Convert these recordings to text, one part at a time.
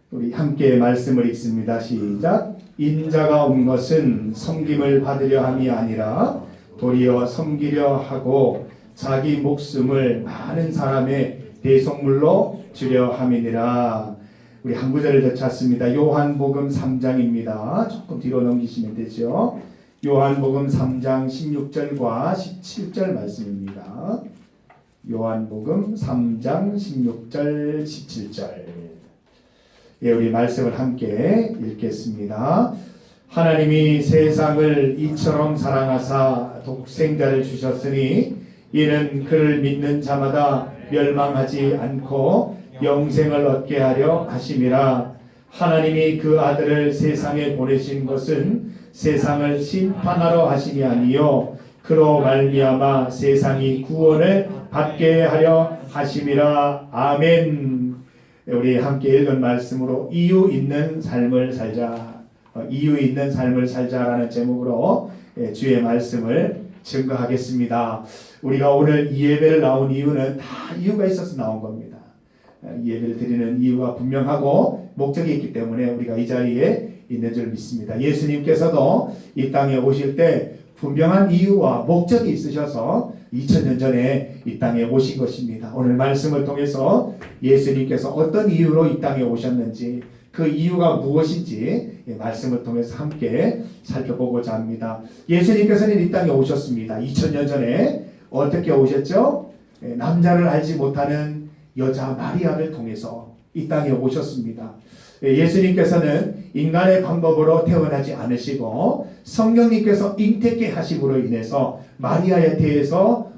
우리 함께 말씀을 읽습니다. 시작. 인자가 온 것은 섬김을 받으려 함이 아니라 도리어 섬기려 하고 자기 목숨을 많은 사람의 대속물로 주려 함이니라. 우리 한 구절을 더 찾습니다. 요한복음 3장입니다. 조금 뒤로 넘기시면 되죠. 요한복음 3장 16절과 17절 말씀입니다. 요한복음 3장 16절 17절. 예, 우리 말씀을 함께 읽겠습니다. 하나님이 세상을 이처럼 사랑하사 독생자를 주셨으니 이는 그를 믿는 자마다 멸망하지 않고 영생을 얻게 하려 하심이라. 하나님이 그 아들을 세상에 보내신 것은 세상을 심판하러 하심이 아니요 그로 말미암아 세상이 구원을 받게 하려 하심이라. 아멘. 우리 함께 읽은 말씀으로 이유 있는 삶을 살자, 이유 있는 삶을 살자라는 제목으로 주의 말씀을 증거하겠습니다. 우리가 오늘 이 예배를 나온 이유는 다 이유가 있어서 나온 겁니다. 이 예배를 드리는 이유가 분명하고 목적이 있기 때문에 우리가 이 자리에 있는 줄 믿습니다. 예수님께서도 이 땅에 오실 때 분명한 이유와 목적이 있으셔서 2000년 전에 이 땅에 오신 것입니다. 오늘 말씀을 통해서 예수님께서 어떤 이유로 이 땅에 오셨는지, 그 이유가 무엇인지 말씀을 통해서 함께 살펴보고자 합니다. 예수님께서는 이 땅에 오셨습니다. 2000년 전에 어떻게 오셨죠? 남자를 알지 못하는 여자 마리아를 통해서 이 땅에 오셨습니다. 예수님께서는 인간의 방법으로 태어나지 않으시고 성령님께서 잉태케 하심으로 인해서 마리아에 대해서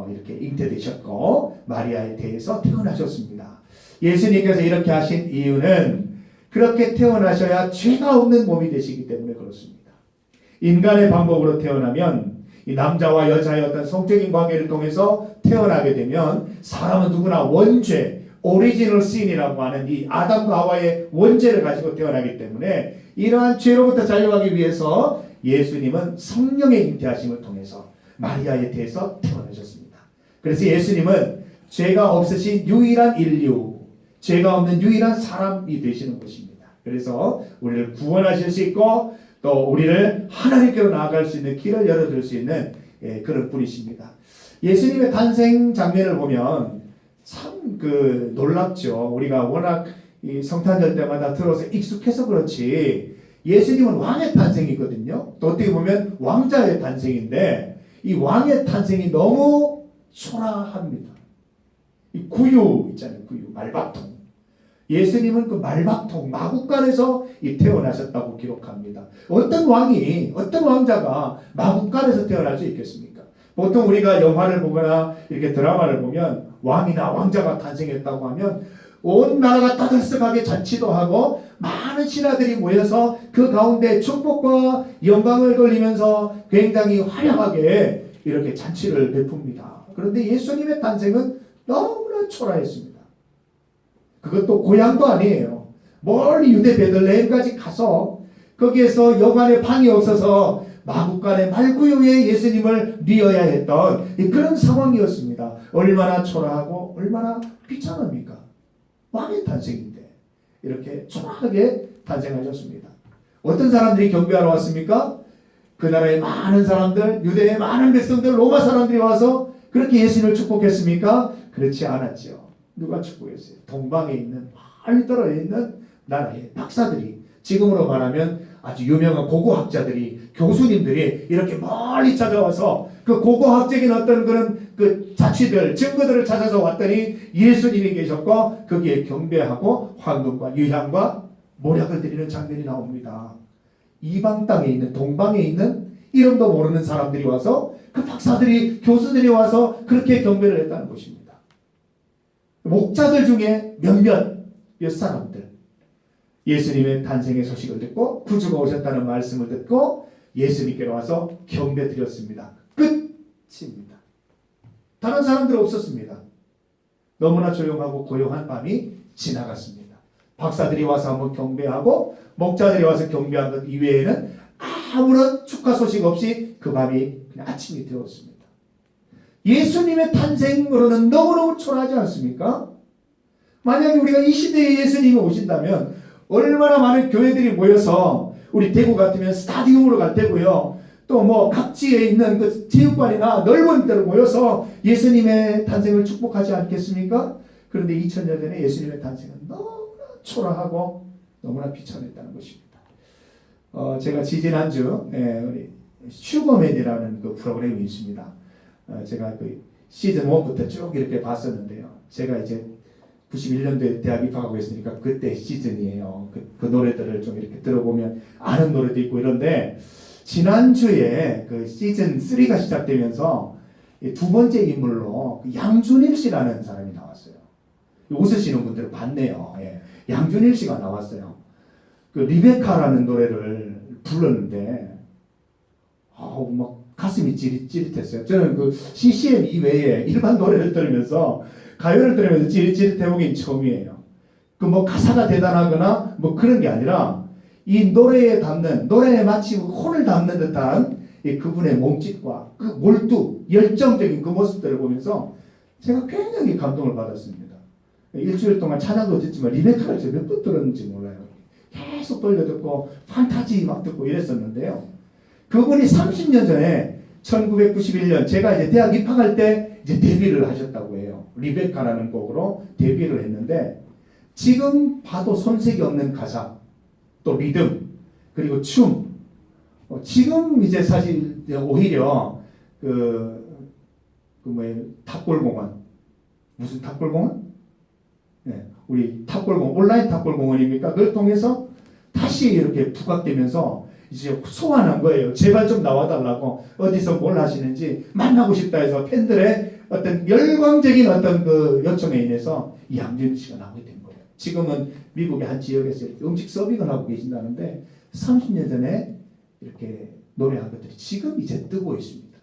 이렇게 잉태되셨고 마리아에 대해서 태어나셨습니다. 예수님께서 이렇게 하신 이유는 그렇게 태어나셔야 죄가 없는 몸이 되시기 때문에 그렇습니다. 인간의 방법으로 태어나면 이 남자와 여자의 어떤 성적인 관계를 통해서 태어나게 되면 사람은 누구나 원죄, 오리지널 신이라고 하는 이 아담과 하와의 원죄를 가지고 태어나기 때문에 이러한 죄로부터 자유하기 위해서 예수님은 성령의 잉태하심을 통해서 마리아에 대해서 태어나셨습니다. 그래서 예수님은 죄가 없으신 유일한 인류, 죄가 없는 유일한 사람이 되시는 것입니다. 그래서 우리를 구원하실 수 있고 또 우리를 하나님께로 나아갈 수 있는 길을 열어줄 수 있는 그런 분이십니다. 예수님의 탄생 장면을 보면 참 놀랍죠. 우리가 워낙 이 성탄절 때마다 들어서 익숙해서 그렇지 예수님은 왕의 탄생이거든요. 또 어떻게 보면 왕자의 탄생인데 이 왕의 탄생이 너무 초라합니다. 이 구유 있잖아요. 구유, 말박통. 예수님은 그 말박통, 마구간에서 태어나셨다고 기록합니다. 어떤 왕이, 어떤 왕자가 마구간에서 태어날 수 있겠습니까? 보통 우리가 영화를 보거나 이렇게 드라마를 보면 왕이나 왕자가 탄생했다고 하면 온 나라가 떠들썩하게 잔치도 하고 많은 신하들이 모여서 그 가운데 축복과 영광을 돌리면서 굉장히 화려하게 이렇게 잔치를 베풉니다. 그런데 예수님의 탄생은 너무나 초라했습니다. 그것도 고향도 아니에요. 멀리 유대 베들레헴까지 가서 거기에서 여관에 방이 없어서 마구간의 말구유에 예수님을 뉘어야 했던 그런 상황이었습니다. 얼마나 초라하고 얼마나 비참합니까? 왕의 탄생인데 이렇게 초라하게 탄생하셨습니다. 어떤 사람들이 경배하러 왔습니까? 그 나라의 많은 사람들, 유대의 많은 백성들, 로마 사람들이 와서 그렇게 예수님을 축복했습니까? 그렇지 않았죠. 누가 축복했어요? 동방에 있는 멀리 떨어져 있는 나라의 박사들이, 지금으로 말하면 아주 유명한 고고학자들이, 교수님들이 이렇게 멀리 찾아와서 그 고고학적인 어떤 그런 그 자취들, 증거들을 찾아서 왔더니 예수님이 계셨고 거기에 경배하고 황금과 유향과 모략을 드리는 장면이 나옵니다. 이방 땅에 있는, 동방에 있는 이름도 모르는 사람들이 와서 그 박사들이, 교수들이 와서 그렇게 경배를 했다는 것입니다. 목자들 중에 몇 사람들 예수님의 탄생의 소식을 듣고 구주가 오셨다는 말씀을 듣고 예수님께로 와서 경배 드렸습니다. 끝입니다. 다른 사람들은 없었습니다. 너무나 조용하고 고요한 밤이 지나갔습니다. 박사들이 와서 한번 경배하고 목자들이 와서 경배한 것 이외에는 아무런 축하 소식 없이 그 밤이 그냥 아침이 되었습니다. 예수님의 탄생으로는 너무너무 초라하지 않습니까? 만약에 우리가 이 시대에 예수님이 오신다면 얼마나 많은 교회들이 모여서 우리 대구 같으면 스타디움으로 갈 테고요. 또 뭐 각지에 있는 그 체육관이나 넓은 데로 모여서 예수님의 탄생을 축복하지 않겠습니까? 그런데 2000년 전에 예수님의 탄생은 너무나 초라하고 너무나 비참했다는 것입니다. 제가 지지난주 우리 슈거맨이라는 그 프로그램이 있습니다. 제가 그 시즌 1부터 쭉 이렇게 봤었는데요. 제가 이제 91년도에 대학 입학하고 있으니까 그때 시즌이에요. 그 노래들을 좀 이렇게 들어보면 아는 노래도 있고 이런데 지난주에 그 시즌 3가 시작되면서 두 번째 인물로 양준일 씨라는 사람이 나왔어요. 웃으시는 분들은 봤네요. 예. 양준일 씨가 나왔어요. 그 리베카라는 노래를 불렀는데 막 가슴이 찌릿찌릿했어요. 저는 그 CCM 이외에 일반 노래를 들으면서 가요를 들으면서 찌릿찌릿해 보긴 처음이에요. 그 뭐 가사가 대단하거나 뭐 그런 게 아니라 이 노래에 담는 노래에 마치 혼을 담는 듯한 그분의 몸짓과 그 몰두 열정적인 그 모습들을 보면서 제가 굉장히 감동을 받았습니다. 일주일 동안 찬양도 듣지만 리베카를 제가 몇 번 들었는지 몰라요. 계속 돌려듣고 판타지 막 듣고 이랬었는데요. 그분이 30년 전에 1991년 제가 이제 대학 입학할 때 이제 데뷔를 하셨다고 해요. 리베카라는 곡으로 데뷔를 했는데 지금 봐도 손색이 없는 가사, 또 리듬, 그리고 춤. 지금 이제 사실 오히려 탑골공원 무슨 탑골공원? 네, 우리 탑골공원 온라인 탑골공원입니까? 그걸 통해서 다시 이렇게 부각되면서 이제 소환한 거예요. 제발 좀 나와달라고 어디서 뭘 하시는지 만나고 싶다 해서 팬들의 어떤 열광적인 어떤 그 요청에 인해서 양준일 씨가 나오게 된 거예요. 지금은 미국의 한 지역에서 이렇게 음식 서빙을 하고 계신다는데 30년 전에 이렇게 노래한 것들이 지금 이제 뜨고 있습니다.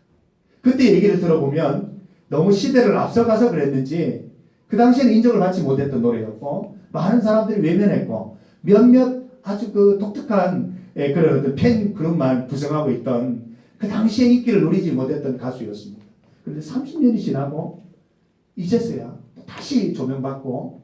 그때 얘기를 들어보면 너무 시대를 앞서가서 그랬는지 그 당시에는 인정을 받지 못했던 노래였고 많은 사람들이 외면했고 몇몇 아주 그 독특한 그런 어떤 팬 그룹만 구성하고 있던 그 당시에 인기를 누리지 못했던 가수였습니다. 그런데 30년이 지나고 이제서야 다시 조명받고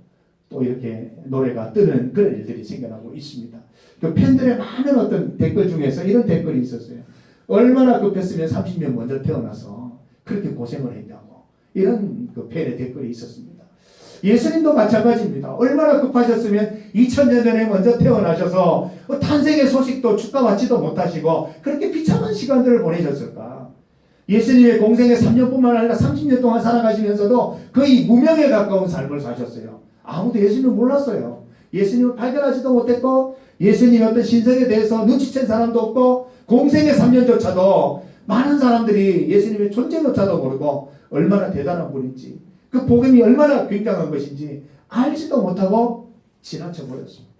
또 이렇게 노래가 뜨는 그런 일들이 생겨나고 있습니다. 그 팬들의 많은 어떤 댓글 중에서 이런 댓글이 있었어요. 얼마나 급했으면 30년 먼저 태어나서 그렇게 고생을 했냐고. 이런 그 팬의 댓글이 있었습니다. 예수님도 마찬가지입니다. 얼마나 급하셨으면 2000년 전에 먼저 태어나셔서 탄생의 소식도 축가받지도 못하시고 그렇게 비참한 시간들을 보내셨을까. 예수님의 공생의 3년뿐만 아니라 30년 동안 살아가시면서도 거의 무명에 가까운 삶을 사셨어요. 아무도 예수님을 몰랐어요. 예수님을 발견하지도 못했고 예수님의 어떤 신성에 대해서 눈치챈 사람도 없고 공생의 3년조차도 많은 사람들이 예수님의 존재조차도 모르고 얼마나 대단한 분인지 그 복음이 얼마나 굉장한 것인지 알지도 못하고 지나쳐 버렸습니다.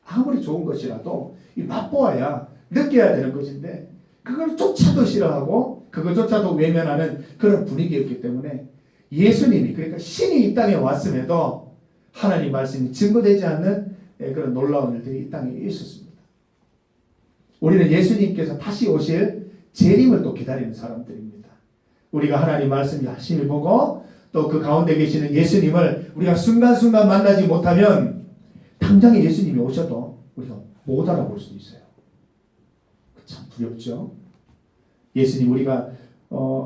아무리 좋은 것이라도 맛보아야 느껴야 되는 것인데 그걸 조차도 싫어하고 그것조차도 외면하는 그런 분위기였기 때문에 예수님이 그러니까 신이 이 땅에 왔음에도 하나님 말씀이 증거되지 않는 그런 놀라운 일들이 이 땅에 있었습니다. 우리는 예수님께서 다시 오실 재림을 또 기다리는 사람들입니다. 우리가 하나님 말씀 열심히 보고 또 그 가운데 계시는 예수님을 우리가 순간순간 만나지 못하면 당장에 예수님이 오셔도 우리가 못 알아볼 수도 있어요. 참 두렵죠. 예수님 우리가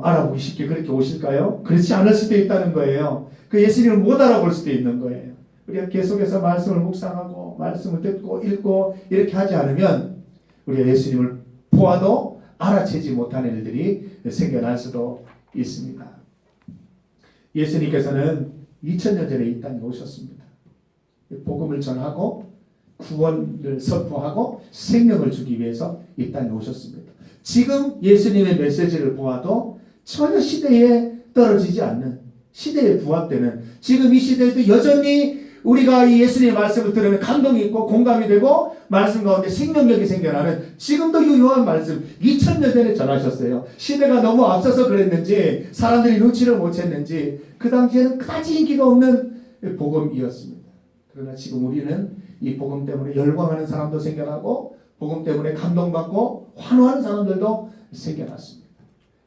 알아보기 쉽게 그렇게 오실까요? 그렇지 않을 수도 있다는 거예요. 그 예수님을 못 알아볼 수도 있는 거예요. 우리가 계속해서 말씀을 묵상하고 말씀을 듣고 읽고 이렇게 하지 않으면 우리가 예수님을 보아도 알아채지 못하는 일들이 생겨날 수도 있습니다. 예수님께서는 2000년 전에 이 땅에 오셨습니다. 복음을 전하고 구원을 선포하고 생명을 주기 위해서 이 땅에 오셨습니다. 지금 예수님의 메시지를 보아도 전혀 시대에 떨어지지 않는 시대에 부합되는 지금 이 시대에도 여전히 우리가 이 예수님의 말씀을 들으면 감동이 있고 공감이 되고 말씀 가운데 생명력이 생겨나는 지금도 유효한 말씀 2000년 전에 전하셨어요. 시대가 너무 앞서서 그랬는지 사람들이 눈치를 못 챘는지 그 당시에는 그다지 인기가 없는 복음이었습니다. 그러나 지금 우리는 이 복음 때문에 열광하는 사람도 생겨나고 복음 때문에 감동받고 환호하는 사람들도 생겨났습니다.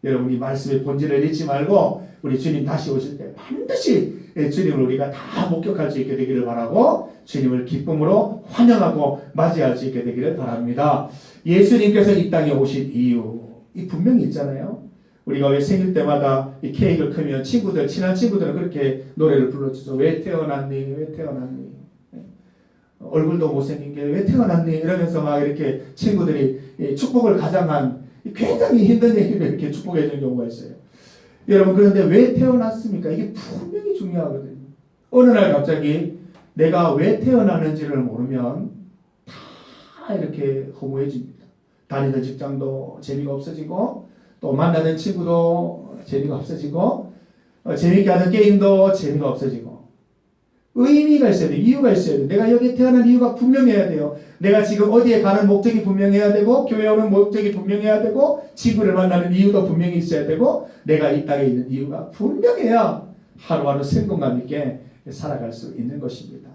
여러분 이 말씀의 본질을 잊지 말고 우리 주님 다시 오실 때 반드시 주님을 우리가 다 목격할 수 있게 되기를 바라고 주님을 기쁨으로 환영하고 맞이할 수 있게 되기를 바랍니다. 예수님께서 이 땅에 오신 이유 이 분명히 있잖아요. 우리가 왜 생일 때마다 이 케이크를 크면 친구들, 친한 친구들은 그렇게 노래를 불러주죠. 왜 태어났니? 왜 태어났니? 얼굴도 못생긴 게 왜 태어났니? 이러면서 막 이렇게 친구들이 축복을 가장한 굉장히 힘든 얘기를 이렇게 축복해 주는 경우가 있어요. 여러분, 그런데 왜 태어났습니까? 이게 분명히 중요하거든요. 어느 날 갑자기 내가 왜 태어났는지를 모르면 다 이렇게 허무해집니다. 다니던 직장도 재미가 없어지고 또 만나는 친구도 재미가 없어지고 재미있게 하는 게임도 재미가 없어지고 의미가 있어야 돼요. 이유가 있어야 돼요. 내가 여기 태어난 이유가 분명해야 돼요. 내가 지금 어디에 가는 목적이 분명해야 되고 교회 오는 목적이 분명해야 되고 친구를 만나는 이유도 분명히 있어야 되고 내가 이 땅에 있는 이유가 분명해야 하루하루 생동감 있게 살아갈 수 있는 것입니다.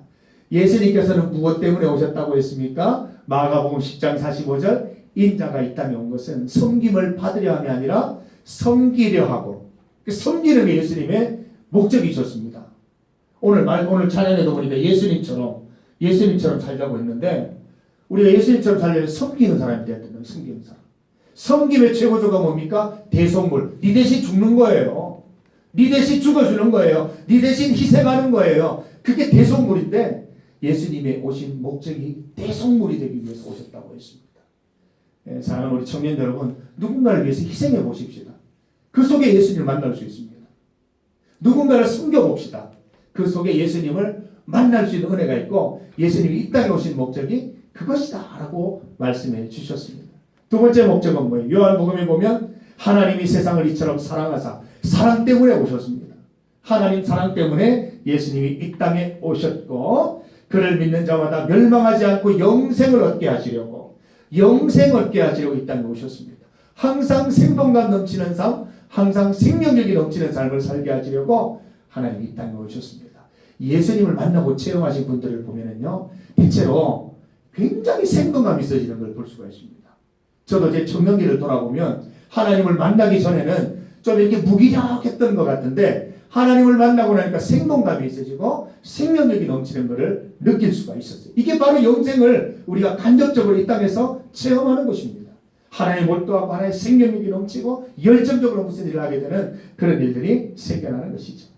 예수님께서는 무엇 때문에 오셨다고 했습니까? 마가복음 10장 45절 인자가 이 땅에 온 것은 섬김을 받으려 함이 아니라 섬기려 하고 섬기는 게 예수님의 목적이셨습니다. 오늘 찬양에도 보니까 예수님처럼 살자고 했는데 우리가 예수님처럼 살려면 섬기는 사람이 돼야 된다. 섬기는 사람. 섬김의 최고조가 뭡니까? 대속물. 네 대신 죽는 거예요. 네 대신 죽어주는 거예요. 네 대신 희생하는 거예요. 그게 대속물인데 예수님의 오신 목적이 대속물이 되기 위해서 오셨다고 했습니다. 사랑하는 우리 청년 여러분, 누군가를 위해서 희생해 보십시다. 그 속에 예수님을 만날 수 있습니다. 누군가를 섬겨봅시다. 그 속에 예수님을 만날 수 있는 은혜가 있고 예수님이 이 땅에 오신 목적이 그것이다 라고 말씀해 주셨습니다. 두 번째 목적은 뭐예요? 요한복음에 보면 하나님이 세상을 이처럼 사랑하사 사랑 때문에 오셨습니다. 하나님 사랑 때문에 예수님이 이 땅에 오셨고 그를 믿는 자마다 멸망하지 않고 영생을 얻게 하시려고 이 땅에 오셨습니다. 항상 생동감 넘치는 삶, 항상 생명력이 넘치는 삶을 살게 하시려고 하나님이 이 땅에 오셨습니다. 예수님을 만나고 체험하신 분들을 보면은요, 대체로 굉장히 생동감이 있어지는 걸 볼 수가 있습니다. 저도 제 청년기를 돌아보면 하나님을 만나기 전에는 좀 이렇게 무기력했던 것 같은데 하나님을 만나고 나니까 생동감이 있어지고 생명력이 넘치는 것을 느낄 수가 있었어요. 이게 바로 영생을 우리가 간접적으로 이 땅에서 체험하는 것입니다. 하나님 몰두하고 하나의 생명력이 넘치고 열정적으로 무슨 일을 하게 되는 그런 일들이 생겨나는 것이죠.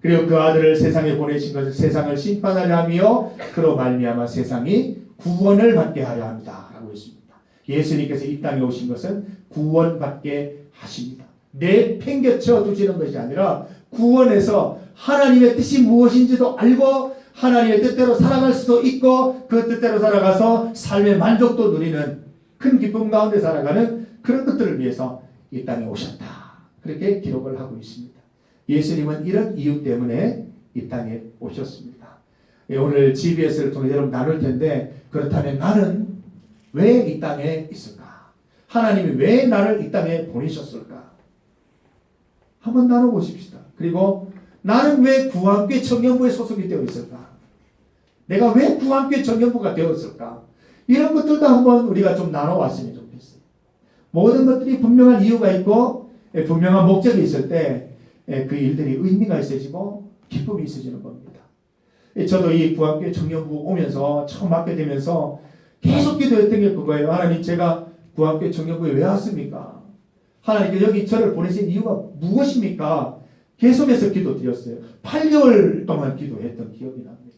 그리고 그 아들을 세상에 보내신 것은 세상을 심판하려 하며 그로 말미암아 세상이 구원을 받게 하려 합니다 라고 했습니다. 예수님께서 이 땅에 오신 것은 구원받게 하십니다. 내팽개쳐 두시는 것이 아니라 구원해서 하나님의 뜻이 무엇인지도 알고 하나님의 뜻대로 살아갈 수도 있고 그 뜻대로 살아가서 삶의 만족도 누리는 큰 기쁨 가운데 살아가는 그런 것들을 위해서 이 땅에 오셨다. 그렇게 기록을 하고 있습니다. 예수님은 이런 이유 때문에 이 땅에 오셨습니다. 오늘 GBS를 통해 여러분 나눌 텐데 그렇다면 나는 왜 이 땅에 있을까? 하나님이 왜 나를 이 땅에 보내셨을까? 한번 나눠보십시다. 그리고 나는 왜 구한교회 청년부에 소속이 되어 있을까? 내가 왜 구한교회 청년부가 되었을까? 이런 것들도 한번 우리가 좀 나눠왔으면 좋겠어요. 모든 것들이 분명한 이유가 있고 분명한 목적이 있을 때 그 일들이 의미가 있어지고 기쁨이 있어지는 겁니다. 저도 이 구한교회 청년부 오면서 처음 맡게 되면서 계속 기도했던 게 그거예요. 하나님, 제가 구한교회 청년부에 왜 왔습니까? 하나님께 여기 저를 보내신 이유가 무엇입니까? 계속해서 기도드렸어요. 8개월 동안 기도했던 기억이 납니다.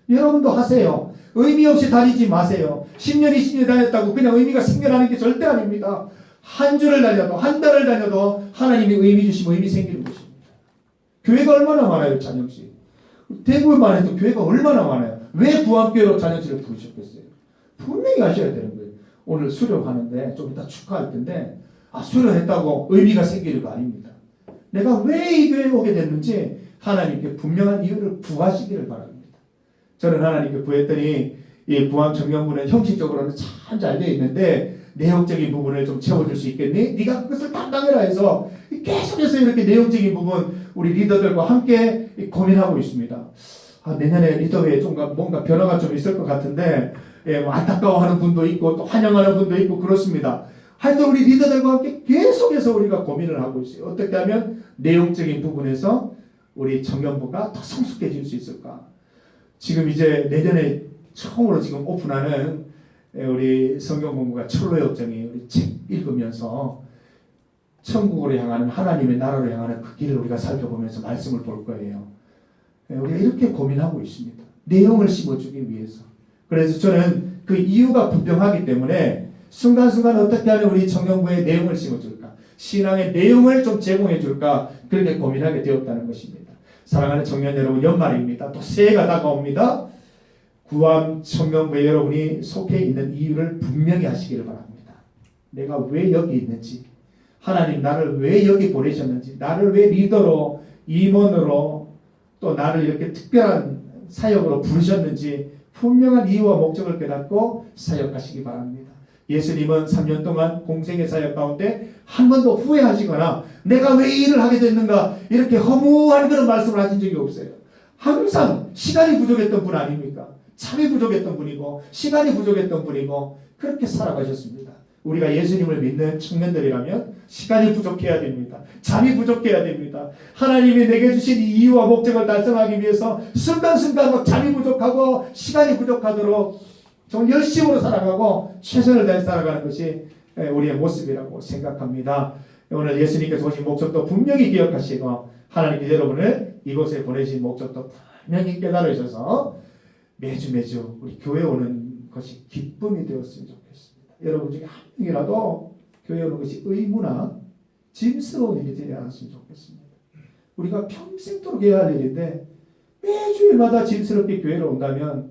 여러분도 하세요. 의미 없이 다니지 마세요. 10년, 20년 다녔다고 그냥 의미가 생겨나는 게 절대 아닙니다. 한 주를 다녀도 한 달을 다녀도 하나님이 의미 주시면 의미 생기는 것입니다. 교회가 얼마나 많아요, 찬영씨? 대구만 해도 교회가 얼마나 많아요. 왜 구한교회로 찬영씨를 부르셨겠어요? 분명히 아셔야 되는 거예요. 오늘 수료하는데 좀 이따 축하할 텐데 수료했다고 의미가 생기는 거 아닙니다. 내가 왜 이 교회에 오게 됐는지 하나님께 분명한 이유를 구하시기를 바랍니다. 저는 하나님께 구했더니 이 구한 청년부는 형식적으로는 참 잘 되어 있는데 내용적인 부분을 좀 채워줄 수 있겠니? 네가 그것을 담당해라 해서 계속해서 이렇게 내용적인 부분 우리 리더들과 함께 고민하고 있습니다. 내년에 리더회에 좀 뭔가 변화가 좀 있을 것 같은데 뭐 안타까워하는 분도 있고 또 환영하는 분도 있고 그렇습니다. 하여튼 우리 리더들과 함께 계속해서 우리가 고민을 하고 있어요. 어떻게 하면 내용적인 부분에서 우리 청년부가 더 성숙해질 수 있을까? 지금 이제 내년에 처음으로 지금 오픈하는 우리 성경 공부가 철로의 역정이 우리 책 읽으면서 천국으로 향하는 하나님의 나라로 향하는 그 길을 우리가 살펴보면서 말씀을 볼 거예요. 우리가 이렇게 고민하고 있습니다. 내용을 심어주기 위해서. 그래서 저는 그 이유가 분명하기 때문에 순간순간 어떻게 하면 우리 청년부의 내용을 심어줄까? 신앙의 내용을 좀 제공해 줄까? 그렇게 고민하게 되었다는 것입니다. 사랑하는 청년 여러분, 연말입니다. 또 새해가 다가옵니다. 구암 청년부에 여러분이 속해 있는 이유를 분명히 하시기를 바랍니다. 내가 왜 여기 있는지, 하나님 나를 왜 여기 보내셨는지, 나를 왜 리더로, 임원으로, 또 나를 이렇게 특별한 사역으로 부르셨는지 분명한 이유와 목적을 깨닫고 사역하시기 바랍니다. 예수님은 3년 동안 공생의 사역 가운데 한 번도 후회하시거나 내가 왜 이 일을 하게 됐는가 이렇게 허무한 그런 말씀을 하신 적이 없어요. 항상 시간이 부족했던 분 아닙니까? 참이 부족했던 분이고 시간이 부족했던 분이고 그렇게 살아가셨습니다. 우리가 예수님을 믿는 청년들이라면 시간이 부족해야 됩니다. 잠이 부족해야 됩니다. 하나님이 내게 주신 이 이유와 목적을 달성하기 위해서 순간순간 막 잠이 부족하고 시간이 부족하도록 정말 열심으로 살아가고 최선을 다해 살아가는 것이 우리의 모습이라고 생각합니다. 오늘 예수님께서 오신 목적도 분명히 기억하시고 하나님께서 여러분을 이곳에 보내신 목적도 분명히 깨달으셔서 매주 우리 교회 오는 것이 기쁨이 되었으면 좋겠습니다. 여러분 중에 한 명이라도 교회 오는 것이 의무나 짐스러운 일이 되지 않았으면 좋겠습니다. 우리가 평생도록 해야 할 일인데 매주일마다 짐스럽게 교회를 온다면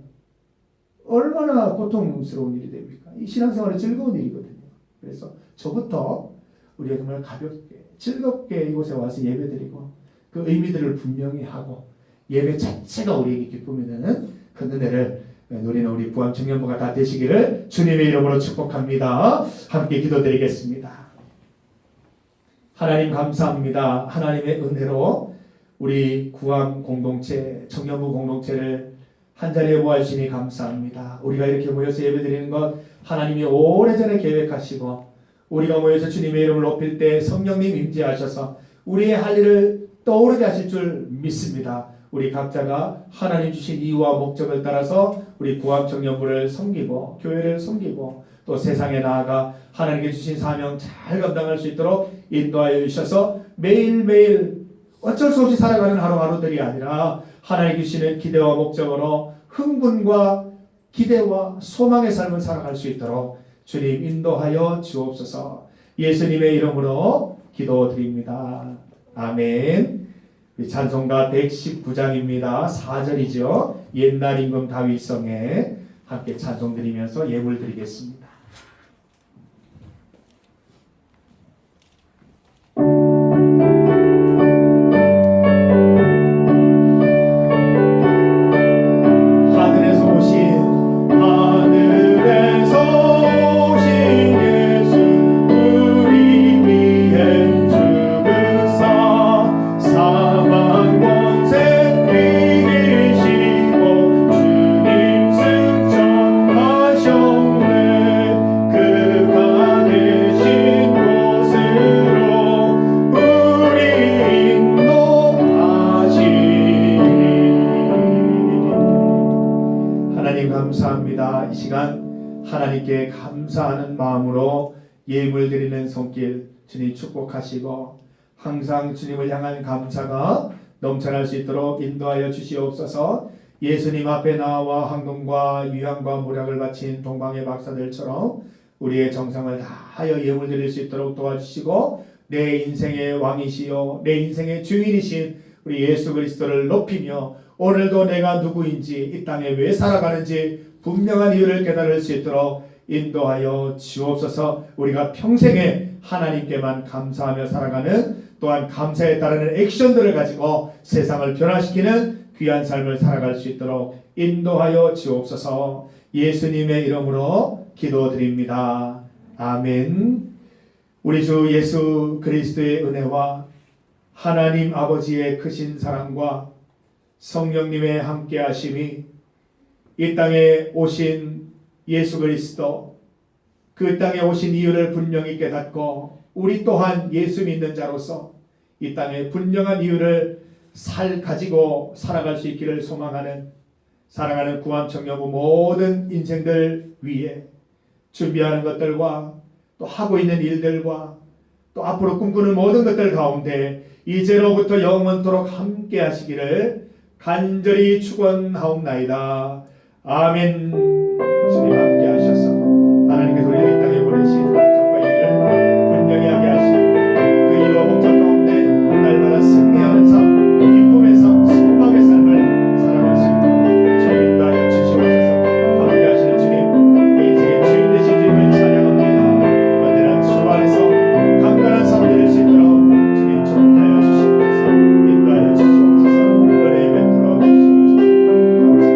얼마나 고통스러운 일이 됩니까? 이 신앙생활은 즐거운 일이거든요. 그래서 저부터 우리가 정말 가볍게 즐겁게 이곳에 와서 예배드리고 그 의미들을 분명히 하고 예배 자체가 우리에게 기쁨이 되는 그 은혜를 누리는 우리 부암 청년부가 다 되시기를 주님의 이름으로 축복합니다. 함께 기도드리겠습니다. 하나님 감사합니다. 하나님의 은혜로 우리 구암 공동체, 청년부 공동체를 한자리에 모아주시니 감사합니다. 우리가 이렇게 모여서 예배드리는 것 하나님이 오래전에 계획하시고 우리가 모여서 주님의 이름을 높일 때 성령님 임재하셔서 우리의 할 일을 떠오르게 하실 줄 믿습니다. 우리 각자가 하나님 주신 이유와 목적을 따라서 우리 구암 청년부를 섬기고 교회를 섬기고 또 세상에 나아가 하나님께 주신 사명 잘 감당할 수 있도록 인도하여 주셔서 매일매일 어쩔 수 없이 살아가는 하루하루들이 아니라 하나님 주시는 기대와 목적으로 흥분과 기대와 소망의 삶을 살아갈 수 있도록 주님 인도하여 주옵소서. 예수님의 이름으로 기도드립니다. 아멘. 찬송가 119장입니다. 4절이죠. 옛날 임금 다윗성에 함께 찬송드리면서 예물 드리겠습니다. 감사합니다. 이 시간 하나님께 감사하는 마음으로 예물 드리는 손길 주님 축복하시고 항상 주님을 향한 감사가 넘쳐날 수 있도록 인도하여 주시옵소서. 예수님 앞에 나와 황금과 유향과 모략을 바친 동방의 박사들처럼 우리의 정성을 다하여 예물 드릴 수 있도록 도와주시고 내 인생의 왕이시요 내 인생의 주인이신 우리 예수 그리스도를 높이며 오늘도 내가 누구인지 이 땅에 왜 살아가는지 분명한 이유를 깨달을 수 있도록 인도하여 주옵소서. 우리가 평생에 하나님께만 감사하며 살아가는 또한 감사에 따르는 액션들을 가지고 세상을 변화시키는 귀한 삶을 살아갈 수 있도록 인도하여 주옵소서. 예수님의 이름으로 기도드립니다. 아멘. 우리 주 예수 그리스도의 은혜와 하나님 아버지의 크신 사랑과 성령님의 함께하심이 이 땅에 오신 예수 그리스도 그 땅에 오신 이유를 분명히 깨닫고 우리 또한 예수 믿는 자로서 이 땅에 분명한 이유를 가지고 살아갈 수 있기를 소망하는 사랑하는 구암청년부 모든 인생들 위해 준비하는 것들과 또 하고 있는 일들과 또 앞으로 꿈꾸는 모든 것들 가운데 이제로부터 영원토록 함께 하시기를 간절히 축원하옵나이다. 아멘. 주님 함께 하셔서 하나님께서 우리를 이 땅에 보내신 목적과 일을 분명히 하게 하시고 그 이유와 목적 가운데 날마다 승리하는 삶, 기쁨의 삶, 소망의 삶을 살아갈 수 있도록 주님 인도하여 주시옵소서. 함께 하시는 주님, 내 인생의 주인 되신 주님을 찬양합니다. 언제나 주 안에서 강건한 삶 드릴 수 있도록 주님 축복하여 주시옵소서. 인도하여 주시옵소서. 은혜 베풀어 주시옵소서. 감사합니다.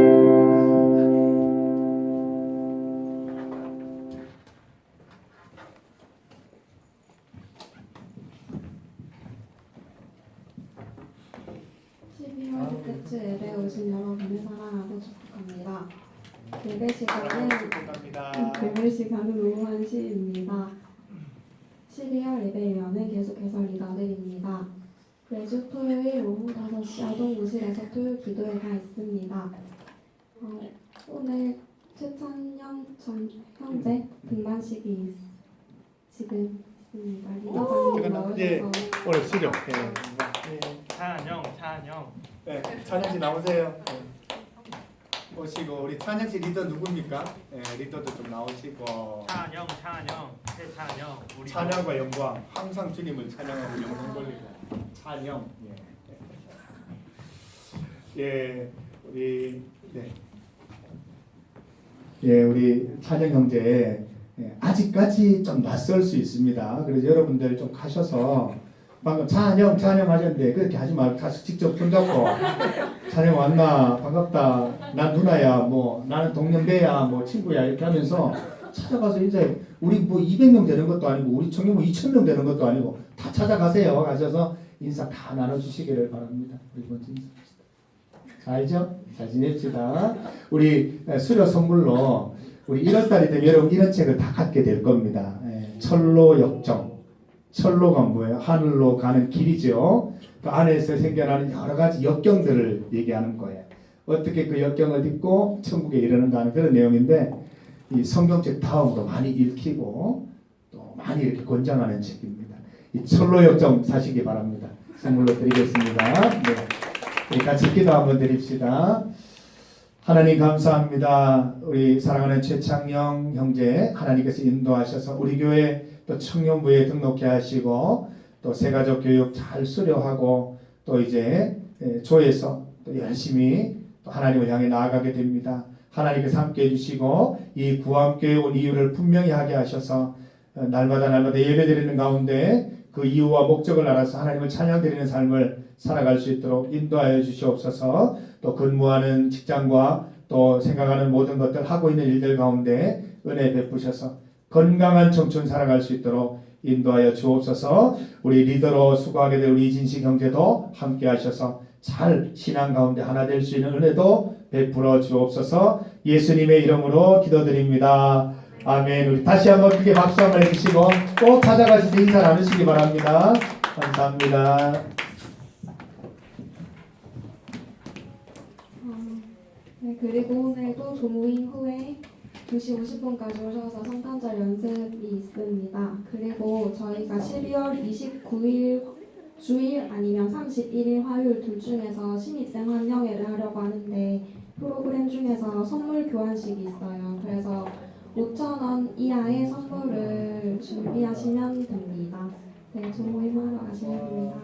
12월 끝 예배 오신 여러분을 사랑하고 축복합니다. 예배 시간은 오후 1시입니다. 12월 예배면은 계속해서 리더들입니다. 매주 토요일 오후 5시 아동무실에서 토요 기도회가 있습니다. 오늘 최찬영 전 형제 등반식이 지금 있습니다. 리더장님 나오셔서 오늘 수료. 찬영. 네, 찬영 씨 나오세요. 네. 오시고 우리 찬영 씨 리더 누굽니까? 네, 리더도 좀 나오시고. 찬영. 최찬영. 우리 찬양과 영광 항상 주님을 찬양하고 영광 돌리고 찬영. 예, 우리 우리 찬영 형제 아직까지 좀 낯설 수 있습니다. 그래서 여러분들 좀 가셔서 방금 찬영 하셨는데 그렇게 하지 말고 가서 직접 손잡고 찬영 왔나 반갑다 난 누나야 뭐 나는 동년배야 뭐 친구야 이렇게 하면서 찾아가서 이제 우리 뭐 200명 되는 것도 아니고 우리 청년부 2,000명 되는 것도 아니고 다 찾아가세요. 가셔서 인사 다 나눠주시기를 바랍니다. 우리 먼저 인사합시다. 알죠? 잘 지냅시다. 우리 수료 선물로 우리 1월달이 되면 여러분 이런 책을 다 갖게 될 겁니다. 철로 역정. 철로가 뭐예요? 하늘로 가는 길이죠. 그 안에서 생겨나는 여러 가지 역경들을 얘기하는 거예요. 어떻게 그 역경을 딛고 천국에 이르는가 하는 그런 내용인데 이 성경책 다음으로 많이 읽히고 또 많이 이렇게 권장하는 책입니다. 이 철로 역정 사시기 바랍니다. 선물로 드리겠습니다. 네. 우리 같이 기도 한번 드립시다. 하나님 감사합니다. 우리 사랑하는 최창영 형제 하나님께서 인도하셔서 우리 교회 또 청년부에 등록해 하시고 또 새가족 교육 잘 수료하고 또 이제 조에서 또 열심히 또 하나님을 향해 나아가게 됩니다. 하나님께서 함께 해주시고 이 구암교회 온 이유를 분명히 하게 하셔서 날마다 예배드리는 가운데 그 이유와 목적을 알아서 하나님을 찬양드리는 삶을 살아갈 수 있도록 인도하여 주시옵소서. 또 근무하는 직장과 또 생각하는 모든 것들 하고 있는 일들 가운데 은혜 베푸셔서 건강한 청춘 살아갈 수 있도록 인도하여 주옵소서. 우리 리더로 수고하게 될 우리 이진식 형제도 함께 하셔서 잘 신앙 가운데 하나 될 수 있는 은혜도 베풀어 주옵소서. 예수님의 이름으로 기도드립니다. 아멘. 우리 다시 한번 크게 박수 한번 해주시고 꼭 찾아가셔서 인사 나누시기 바랍니다. 감사합니다. 네, 그리고 오늘도 조모임 후에 2시 50분까지 오셔서 성탄절 연습이 있습니다. 그리고 저희가 12월 29일 주일 아니면 31일 화요일 둘 중에서 신입생 환영회를 하려고 하는데 프로그램 중에서 선물 교환식이 있어요. 그래서 5,000원 이하의 선물을 준비하시면 됩니다. 네, 조모임 하러 가시면 됩니다.